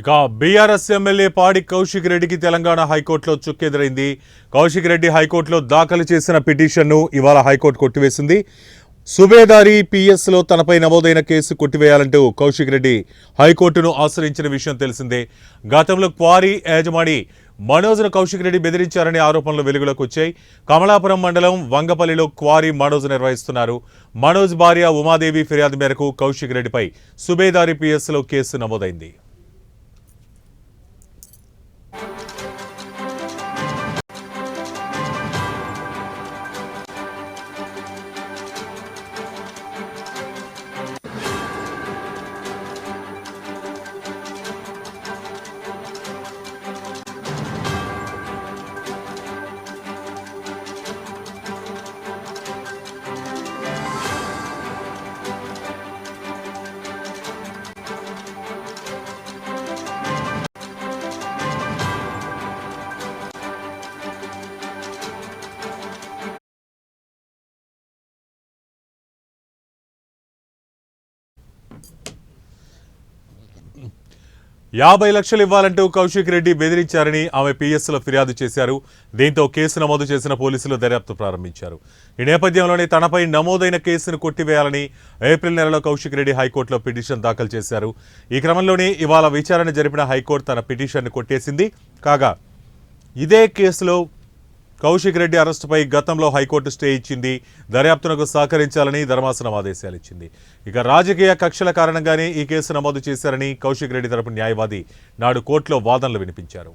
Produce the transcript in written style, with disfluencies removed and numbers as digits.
ఇక BRS MLA పాడి కౌశిక్ రెడ్డికి తెలంగాణ హైకోర్టులో చుక్కెదురైంది. కౌశిక్ రెడ్డి హైకోర్టులో దాఖలు చేసిన పిటిషన్ను ఇవాళ హైకోర్టు కొట్టివేసింది. సుబేదారి పిఎస్లో తనపై నమోదైన కేసు కొట్టివేయాలంటూ కౌశిక్ రెడ్డి హైకోర్టును ఆశ్రయించిన విషయం తెలిసిందే. గతంలో క్వారీ యాజమాని మనోజ్ను కౌశిక్ రెడ్డి బెదిరించారనే ఆరోపణలు వెలుగులోకి వచ్చాయి. కమలాపురం మండలం వంగపల్లిలో క్వారీ మనోజ్ నిర్వహిస్తున్నారు. మనోజ్ భార్య ఉమాదేవి ఫిర్యాదు మేరకు కౌశిక్ రెడ్డిపై సుబేదారి పిఎస్లో కేసు నమోదైంది. $50 ఇవ్వాలంటూ కౌశిక్ రెడ్డి బెదిరించారని ఆమె పిఎస్లో ఫిర్యాదు చేశారు. దీంతో కేసు నమోదు చేసిన పోలీసులు దర్యాప్తు ప్రారంభించారు. ఈ నేపథ్యంలోనే తనపై నమోదైన కేసును కొట్టివేయాలని ఏప్రిల్ నెలలో కౌశిక్ రెడ్డి హైకోర్టులో పిటిషన్ దాఖలు చేశారు. ఈ క్రమంలోనే ఇవాళ విచారణ జరిపిన హైకోర్టు తన పిటిషన్ను కొట్టేసింది. కాగా ఇదే కేసులో కౌశిక్ రెడ్డి అరెస్టుపై గతంలో హైకోర్టు స్టే ఇచ్చింది. దర్యాప్తునకు సహకరించాలని ధర్మాసనం ఆదేశాలు ఇచ్చింది. ఇక రాజకీయ కక్షల కారణంగానే ఈ కేసు నమోదు చేశారని కౌశిక్ రెడ్డి తరపు న్యాయవాది నాడు కోర్టులో వాదనలు వినిపించారు.